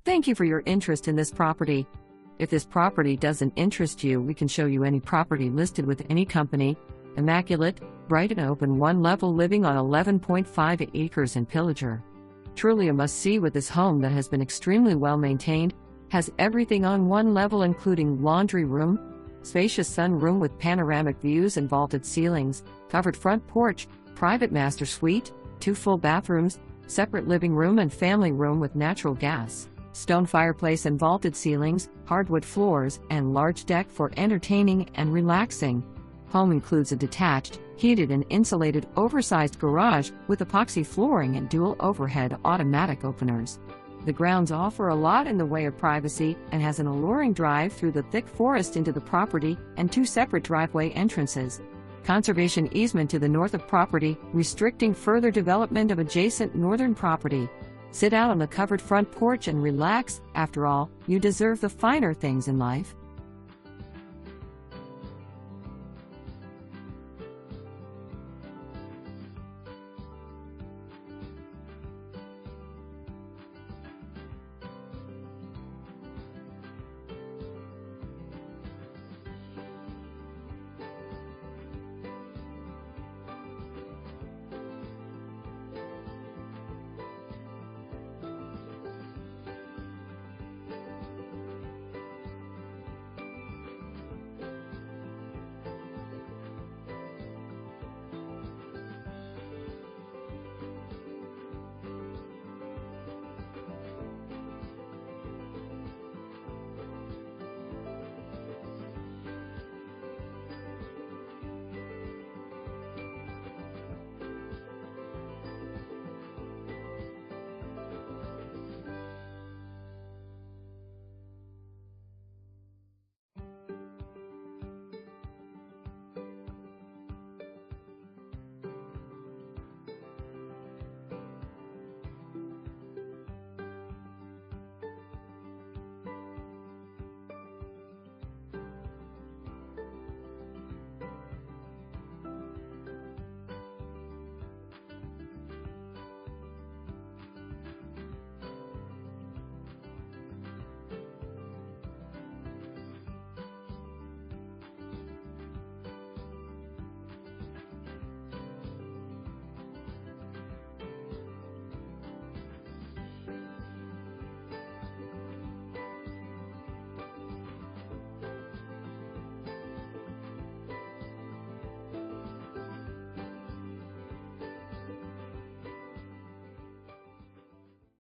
Thank you for your interest in this property. If this property doesn't interest you, we can show you any property listed with any company. Immaculate, bright and open one-level living on 11.5 acres in Pillager. Truly a must-see with this home that has been extremely well maintained, has everything on one level including laundry room, spacious sunroom with panoramic views and vaulted ceilings, covered front porch, private master suite, 2 full bathrooms, separate living room and family room with natural gas, stone fireplace and vaulted ceilings, hardwood floors, and large deck for entertaining and relaxing. Home includes a detached, heated and insulated oversized garage with epoxy flooring and dual overhead automatic openers. The grounds offer a lot in the way of privacy and has an alluring drive through the thick forest into the property and 2 separate driveway entrances. Conservation easement to the north of property, restricting further development of adjacent northern property. Sit out on the covered front porch and relax. After all, you deserve the finer things in life.